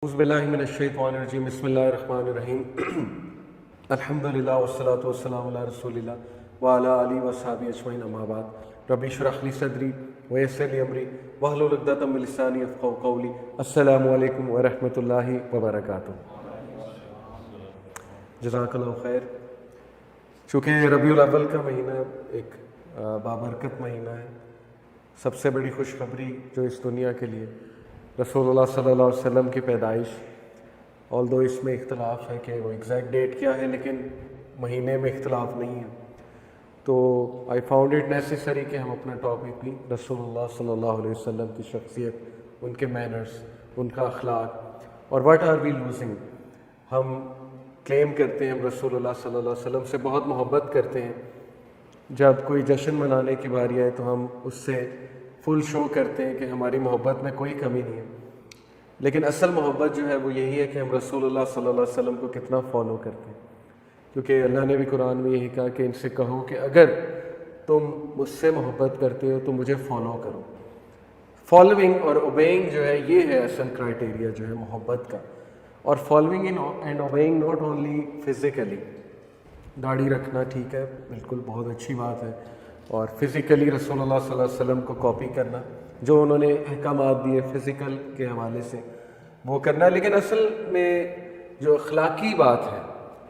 اعوذ باللہ من الشیطان الرجیم بسم اللہ الرحمن الرحیم الحمدللہ والصلاة والسلام علی رسول اللہ وعلی آلہ وصحبہ اجمعین اما بعد رب اشرح لی صدری ویسر لی امری واحلل عقدۃ من لسانی یفقہوا قولی السلام علیکم ورحمۃ اللہ وبرکاتہ۔ جزاک اللہ خیر۔ چونکہ ربیع الاول کا مہینہ ایک بابرکت مہینہ ہے، سب سے بڑی خوشخبری جو اس دنیا کے لیے رسول اللہ صلی اللہ علیہ وسلم کی پیدائش، آلدو اس میں اختلاف ہے کہ وہ ایگزیکٹ ڈیٹ کیا ہے، لیکن مہینے میں اختلاف نہیں ہے، تو آئی فاؤنڈ اٹ نیسیسری کہ ہم اپنا ٹاپک بھی رسول اللہ صلی اللہ علیہ وسلم کی شخصیت، ان کے مینرز، ان کا اخلاق اور واٹ آر وی لوزنگ۔ ہم کلیم کرتے ہیں ہم رسول اللہ صلی اللہ علیہ وسلم سے بہت محبت کرتے ہیں، جب کوئی جشن منانے کی باری آئے تو ہم اس سے فل شو کرتے ہیں کہ ہماری محبت میں کوئی کمی نہیں ہے، لیکن اصل محبت جو ہے وہ یہی ہے کہ ہم رسول اللہ صلی اللہ علیہ وسلم کو کتنا فالو کرتے ہیں، کیونکہ اللہ نے بھی قرآن میں یہی کہا کہ ان سے کہو کہ اگر تم مجھ سے محبت کرتے ہو تو مجھے فالو کرو۔ فالوئنگ اور اوبیئنگ جو ہے یہ ہے اصل کرائٹیریا جو ہے محبت کا، اور following and obeying not only physically, داڑھی رکھنا ٹھیک ہے، بالکل بہت اچھی بات ہے، اور فزیکلی رسول اللہ صلی اللہ علیہ وسلم کو کاپی کرنا، جو انہوں نے احکامات دیے فزیکل کے حوالے سے وہ کرنا، لیکن اصل میں جو اخلاقی بات ہے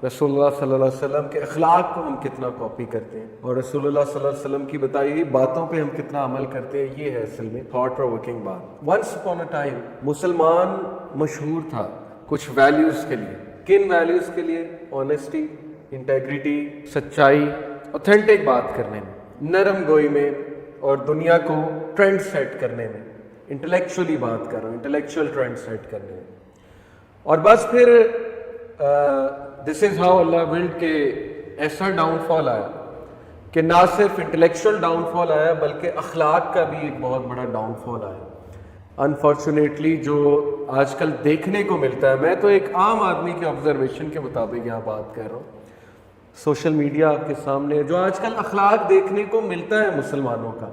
رسول اللہ صلی اللہ علیہ وسلم کے اخلاق کو ہم کتنا کاپی کرتے ہیں، اور رسول اللہ صلی اللہ علیہ وسلم کی بتائی ہوئی باتوں پہ ہم کتنا عمل کرتے ہیں، یہ ہے اصل میں تھاٹ پرووکنگ بات۔ ونس اپون اے ٹائم مسلمان مشہور تھا کچھ ویلیوز کے لیے۔ کن ویلیوز کے لیے؟ آنیسٹی، انٹیگریٹی، سچائی، اوتھینٹک بات کرنے میں، نرم گوئی میں، اور دنیا کو ٹرینڈ سیٹ کرنے میں، انٹلیکچولی بات کر رہا ہوں، انٹلیکچوئل ٹرینڈ سیٹ کرنے میں۔ اور بس پھر دس از ہاؤ اللہ ولڈ کہ ایسا ڈاؤن فال آیا کہ نہ صرف انٹلیکچوئل ڈاؤن فال آیا بلکہ اخلاق کا بھی ایک بہت بڑا ڈاؤن فال آیا۔ انفارچونیٹلی جو آج کل دیکھنے کو ملتا ہے، میں تو ایک عام آدمی کی آبزرویشن کے مطابق یہاں بات کر رہا ہوں، سوشل میڈیا آپ کے سامنے جو آج کل اخلاق دیکھنے کو ملتا ہے مسلمانوں کا،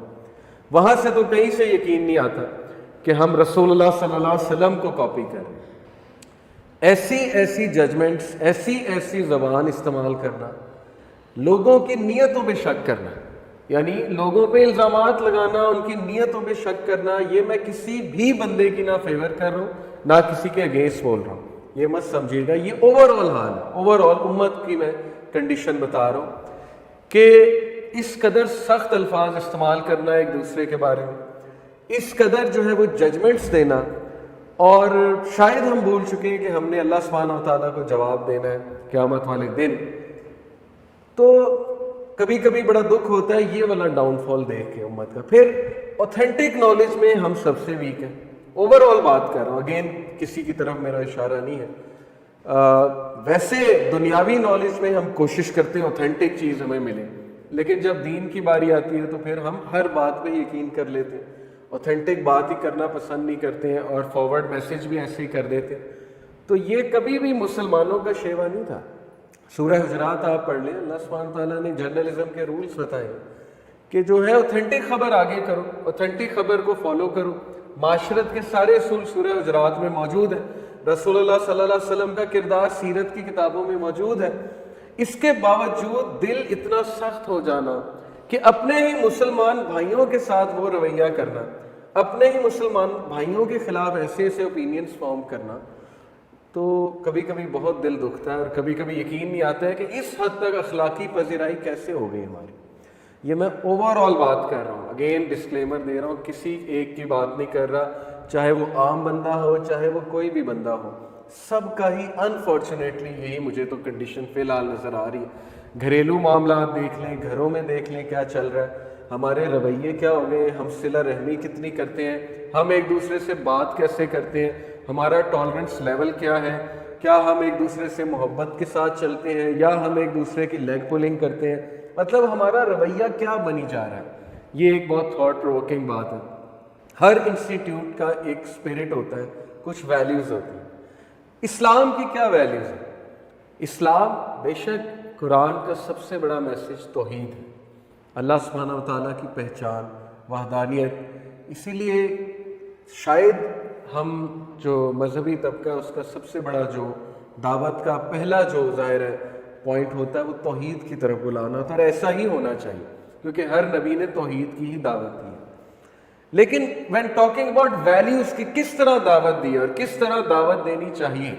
وہاں سے تو کہیں سے یقین نہیں آتا کہ ہم رسول اللہ صلی اللہ علیہ وسلم کو کاپی کریں۔ ایسی ججمنٹس، ایسی زبان استعمال کرنا، لوگوں کی نیتوں پہ شک کرنا، یعنی لوگوں پہ الزامات لگانا، ان کی نیتوں پہ شک کرنا، یہ میں کسی بھی بندے کی نہ فیور کر رہا ہوں نہ کسی کے اگینسٹ بول رہا ہوں، یہ مت سمجھیے گا، یہ اوور آل حال ہے، اوور آل امت کی میں کنڈیشن بتا رہا ہوں کہ اس قدر سخت الفاظ استعمال کرنا ایک دوسرے کے بارے میں، اس قدر جو ہے وہ ججمنٹس دینا، اور شاید ہم بھول چکے ہیں کہ ہم نے اللہ سبحانہ و تعالیٰ کو جواب دینا ہے قیامت والے دن، تو کبھی کبھی بڑا دکھ ہوتا ہے یہ والا ڈاؤن فال دیکھ کے امت کا۔ پھر اوتھینٹک نالج میں ہم سب سے ویک ہیں، اوور آل بات کر رہا ہوں، اگین کسی کی طرف میرا اشارہ نہیں ہے۔ ویسے دنیاوی نالج میں ہم کوشش کرتے ہیں اوتھینٹک چیز ہمیں ملے، لیکن جب دین کی باری آتی ہے تو پھر ہم ہر بات پہ یقین کر لیتے ہیں، اوتھینٹک بات ہی کرنا پسند نہیں کرتے ہیں، اور فارورڈ میسج بھی ایسے ہی کر دیتے ہیں، تو یہ کبھی بھی مسلمانوں کا شیوا نہیں تھا۔ سورہ حجرات آپ پڑھ لیں، اللہ سبحانہ تعالیٰ نے جرنلزم کے رولز بتائے کہ جو ہے اوتھینٹک خبر آگے کرو، اوتھینٹک خبر کو فالو کرو، معاشرت کے سارے اصول سورہ حجرات میں موجود ہیں، رسول اللہ صلی اللہ علیہ وسلم کا کردار سیرت کی کتابوں میں موجود ہے۔ اس کے باوجود دل اتنا سخت ہو جانا کہ اپنے ہی مسلمان بھائیوں کے ساتھ وہ رویہ کرنا، اپنے ہی مسلمان بھائیوں کے خلاف ایسے اوپینینز فارم کرنا، تو کبھی کبھی بہت دل دکھتا ہے، اور کبھی کبھی یقین نہیں آتا ہے کہ اس حد تک اخلاقی پذیرائی کیسے ہو گئی ہماری۔ یہ میں اوور آل بات کر رہا ہوں، اگین ڈسکلیمر دے رہا ہوں، کسی ایک کی بات نہیں کر رہا، چاہے وہ عام بندہ ہو چاہے وہ کوئی بھی بندہ ہو، سب کا ہی انفارچونیٹلی یہی مجھے تو کنڈیشن فی الحال نظر آ رہی ہے۔ گھریلو معاملات دیکھ لیں، گھروں میں دیکھ لیں کیا چل رہا ہے، ہمارے رویے کیا ہو گئے، ہم صلہ رحمی کتنی کرتے ہیں، ہم ایک دوسرے سے بات کیسے کرتے ہیں، ہمارا ٹالرنس لیول کیا ہے، کیا ہم ایک دوسرے سے محبت کے ساتھ چلتے ہیں یا ہم ایک دوسرے کی لیگ پولنگ کرتے ہیں، مطلب ہمارا رویہ کیا بنی جا رہا ہے۔ یہ ایک بہت تھاٹ پرووکنگ بات ہے۔ ہر انسٹیٹیوٹ کا ایک اسپرٹ ہوتا ہے، کچھ ویلیوز ہوتی ہیں۔ اسلام کی کیا ویلیوز ہیں؟ اسلام بے شک قرآن کا سب سے بڑا میسج توحید ہے، اللہ سبحانہ و تعالیٰ کی پہچان، وحدانیت، اسی لیے شاید ہم جو مذہبی طبقہ اس کا سب سے بڑا جو دعوت کا پہلا جو ظاہر ہے پوائنٹ ہوتا ہے وہ توحید کی طرف بلانا ہوتا ہے، اور ایسا ہی ہونا چاہیے کیونکہ ہر نبی نے توحید کی ہی دعوت دی ہے۔ لیکن when talking about values کی کس طرح دعوت دی اور کس طرح دعوت دینی چاہیے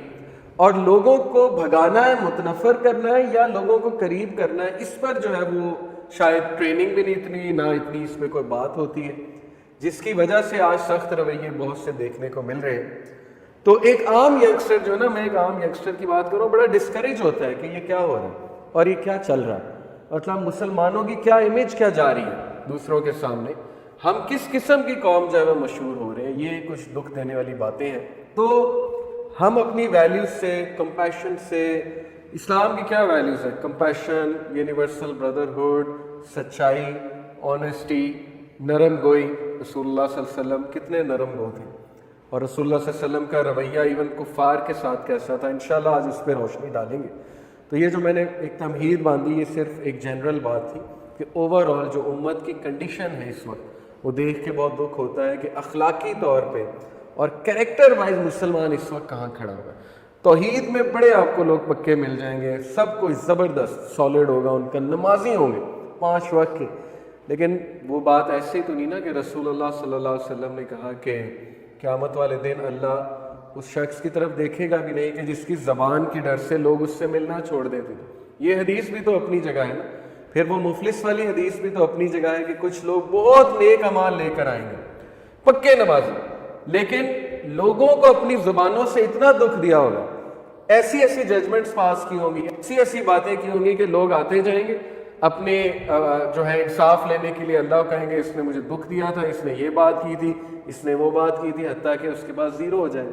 اور لوگوں کو بھگانا ہے، متنفر کرنا ہے یا لوگوں کو قریب کرنا ہے، اس پر جو ہے وہ شاید ٹریننگ بھی نہیں اتنی نہ اتنی اس پہ کوئی بات ہوتی ہے، جس کی وجہ سے آج سخت رویے بہت سے دیکھنے کو مل رہے ہیں۔ تو ایک عام ینگسٹر جو ہے نا، میں ایک عام ینگسٹر کی بات کروں، بڑا ڈسکریج ہوتا ہے کہ یہ کیا ہو رہا ہے اور یہ کیا چل رہا ہے، مطلب مسلمانوں کی کیا امیج کیا جا رہی ہے دوسروں کے سامنے، ہم کس قسم کی قوم جو ہے وہ مشہور ہو رہے ہیں، یہ کچھ دکھ دینے والی باتیں ہیں۔ تو ہم اپنی ویلیوز سے، کمپیشن سے، اسلام کی کیا ویلیوز ہے؟ کمپیشن، یونیورسل بردرہڈ، سچائی، آنیسٹی، نرم گوئی۔ رسول اللہ صلی اللہ علیہ وسلم کتنے نرم گو تھے، اور رسول اللہ صلی اللہ علیہ وسلم کا رویہ ایون کفار کے ساتھ کیسا تھا، انشاءاللہ آج اس پہ روشنی ڈالیں گے۔ تو یہ جو میں نے ایک تمہید باندھی، یہ صرف ایک جنرل بات تھی کہ اوور آل جو امت کی کنڈیشن ہے اس وقت، وہ دیکھ کے بہت دکھ ہوتا ہے کہ اخلاقی طور پہ اور کریکٹر وائز مسلمان اس وقت کہاں کھڑا ہوا ہے۔ توحید میں بڑے آپ کو لوگ پکے مل جائیں گے، سب کچھ زبردست سالڈ ہوگا ان کا، نمازی ہوں گے 5 وقت کے، لیکن وہ بات ایسی تو نہیں نا کہ رسول اللہ صلی اللہ علیہ وسلم نے کہا کہ قیامت والے دن اللہ اس شخص کی طرف دیکھے گا بھی نہیں کہ جس کی زبان کی ڈر سے لوگ اس سے ملنا چھوڑ دیتے تھے۔ یہ حدیث بھی تو اپنی جگہ ہے نا، پھر وہ مفلس والی حدیث بھی تو اپنی جگہ ہے کہ کچھ لوگ بہت نیک اعمال لے کر آئیں گے، پکے نمازی، لیکن لوگوں کو اپنی زبانوں سے اتنا دکھ دیا ہوگا، ایسی ایسی ججمنٹس پاس کی ہوں گی، ایسی ایسی باتیں کی ہوں گی کہ لوگ آتے جائیں گے اپنے جو ہے انصاف لینے کے لیے، اللہ کہیں گے اس نے مجھے دکھ دیا تھا، اس نے یہ بات کی تھی، اس نے وہ بات کی تھی، حتیٰ کہ اس کے بعد زیرو ہو جائے۔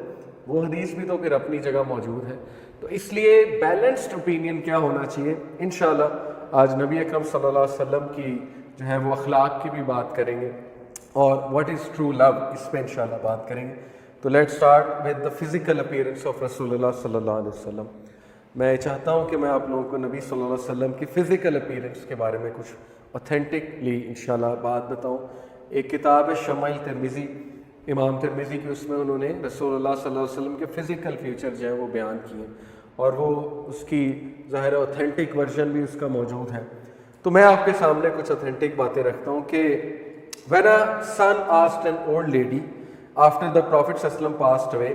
وہ حدیث بھی تو پھر اپنی جگہ موجود ہے۔ تو اس لیے بیلنسڈ اوپینین کیا ہونا چاہیے، انشاءاللہ آج نبی اکرم صلی اللہ علیہ وسلم کی جو ہے وہ اخلاق کی بھی بات کریں گے، اور واٹ از ٹرو لو اس پہ انشاءاللہ بات کریں گے۔ تو let start with the physical appearance of رسول اللہ صلی اللہ علیہ وسلم۔ میں چاہتا ہوں کہ میں آپ لوگوں کو نبی صلی اللہ علیہ وسلم کی فزیکل اپیئرنس کے بارے میں کچھ اوتھینٹکلی انشاءاللہ بات بتاؤں۔ ایک کتاب ہے شمائل ترمذی، امام ترمذی کی، اس میں انہوں نے رسول اللہ صلی اللہ علیہ وسلم کے فزیکل فیچر جو ہے وہ بیان کیے، اور وہ اس کی ظاہر اوتھینٹک ورژن بھی اس کا موجود ہے۔ تو میں آپ کے سامنے کچھ اوتھینٹک باتیں رکھتا ہوں کہ when a son asked an old lady after the Prophet صلی اللہ علیہ وسلم passed away,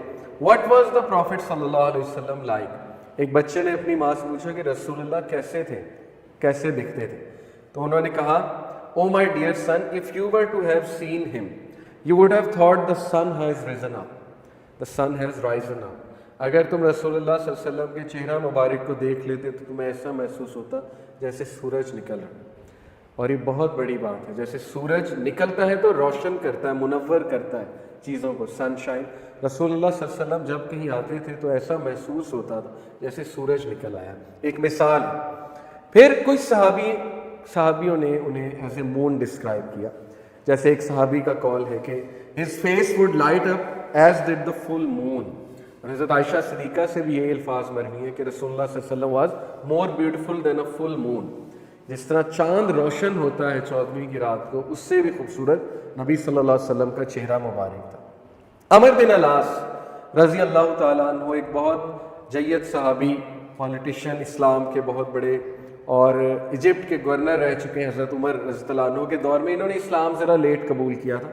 what was the Prophet صلی اللہ علیہ وسلم like؟ ایک بچے نے اپنی ماں سے پوچھا کہ رسول اللہ کیسے تھے، کیسے دکھتے تھے؟ تو انہوں نے کہا Oh my dear son, if you were to have seen him, you would have thought the sun has risen up. The sun has risen up. اگر تم رسول اللہ صلی اللہ علیہ وسلم کے چہرہ مبارک کو دیکھ لیتے تو تمہیں ایسا محسوس ہوتا جیسے سورج نکل رہا ہے۔ اور یہ بہت بڑی بات ہے، جیسے سورج نکلتا ہے تو روشن کرتا ہے، منور کرتا ہے چیزوں کو، سن شائن۔ رسول اللہ صلی اللہ علیہ وسلم جب کہیں آتے تھے تو ایسا محسوس ہوتا تھا جیسے سورج نکل آیا۔ ایک مثال ہے۔ پھر کچھ صحابیوں نے انہیں ایز اے مون ڈسکرائب کیا، جیسے ایک صحابی کا قول ہے کہ his face would light up as did the full moon۔ اور حضرت عائشہ صدیقہ سے بھی یہ الفاظ مروی ہیں کہ رسول اللہ صلی اللہ علیہ وسلم was more beautiful than a full moon۔ جس طرح چاند روشن ہوتا ہے 14ویں کی رات کو، اس سے بھی خوبصورت نبی صلی اللہ علیہ وسلم کا چہرہ مبارک تھا۔ عمر بن العاص رضی اللہ تعالیٰ عنہ ایک بہت جید صحابی، پولیٹیشین، اسلام کے بہت بڑے، اور ایجپٹ کے گورنر رہ چکے ہیں حضرت عمر رضی اللہ عنہ کے دور میں۔ انہوں نے اسلام ذرا لیٹ قبول کیا تھا،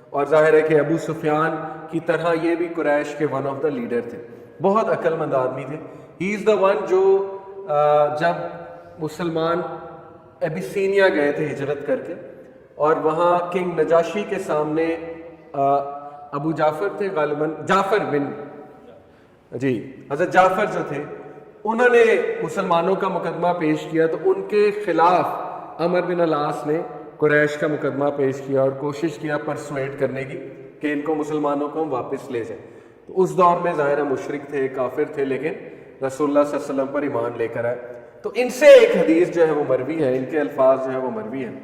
اور ظاہر ہے کہ ابو سفیان کی طرح یہ بھی قریش کے ون آف دا لیڈر تھے، بہت عقل مند آدمی تھے۔ ہی از دا ون جو جب مسلمان ایبیسینیا گئے تھے ہجرت کر کے، اور وہاں کنگ نجاشی کے سامنے ابو جعفر تھے غالباً، جعفر بن حضرت جعفر جو تھے، انہوں نے مسلمانوں کا مقدمہ پیش کیا، تو ان کے خلاف عمر بن العاص نے قریش کا مقدمہ پیش کیا اور کوشش کیا پرسویٹ کرنے کی کہ ان کو مسلمانوں کو ہم واپس لے جائیں۔ تو اس دور میں ظاہر مشرک تھے، کافر تھے، لیکن رسول اللہ صلی اللہ علیہ وسلم پر ایمان لے کر آئے۔ تو ان سے ایک حدیث جو ہے وہ مروی ہے، ان کے الفاظ جو ہے وہ مروی ہیں۔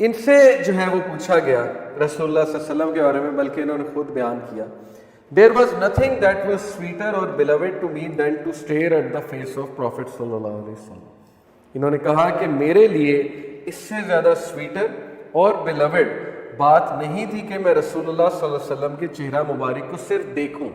ان سے جو ہے وہ پوچھا گیا رسول اللہ صلی اللہ علیہ وسلم کے بارے میں، بلکہ انہوں نے خود بیان کیا، There was nothing that was sweeter or beloved to me than to stare at the face of Prophet صلی اللہ علیہ وسلم۔ انہوں نے کہا کہ میرے لیے اس سے زیادہ سویٹر اور بیلوڈ بات نہیں تھی کہ میں رسول اللہ صلی اللہ علیہ وسلم کے چہرہ مبارک کو صرف دیکھوں،